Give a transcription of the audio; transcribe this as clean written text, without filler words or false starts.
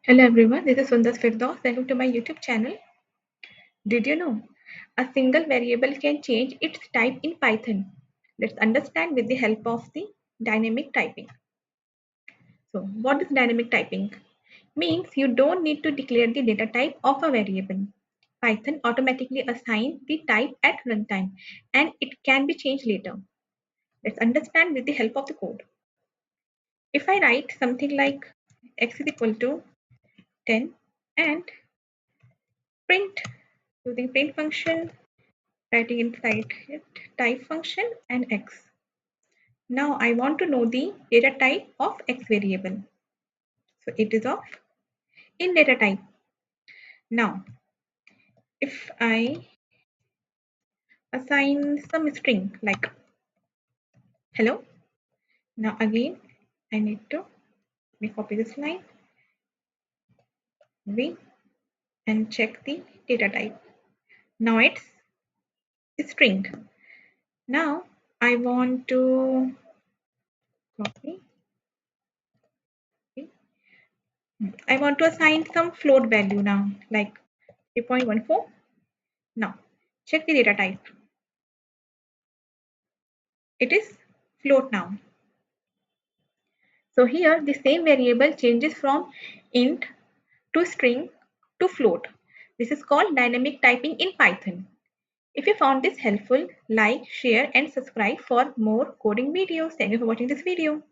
Hello everyone, this is Sundar Firdaus. Welcome to my YouTube channel. Did you know a single variable can change its type in Python? Let's understand with the help of the dynamic typing. So, what is dynamic typing? Means you don't need to declare the data type of a variable. Python automatically assigns the type at runtime and it can be changed later. Let's understand with the help of the code. If I write something like x is equal to 10 and print using print function, writing inside it type function and x. Now I want to know the data type of x variable. So it is of in data type. Now if I assign some string like hello, now again I need to let me copy this line v and check the data type. Now it's string. Now I want to copy. I want to assign some float value now like 3.14. Now check the data type. It is float now. So here the same variable changes from int to string to float. This is called dynamic typing in Python. If you found this helpful, like, share and subscribe for more coding videos. Thank you for watching this video.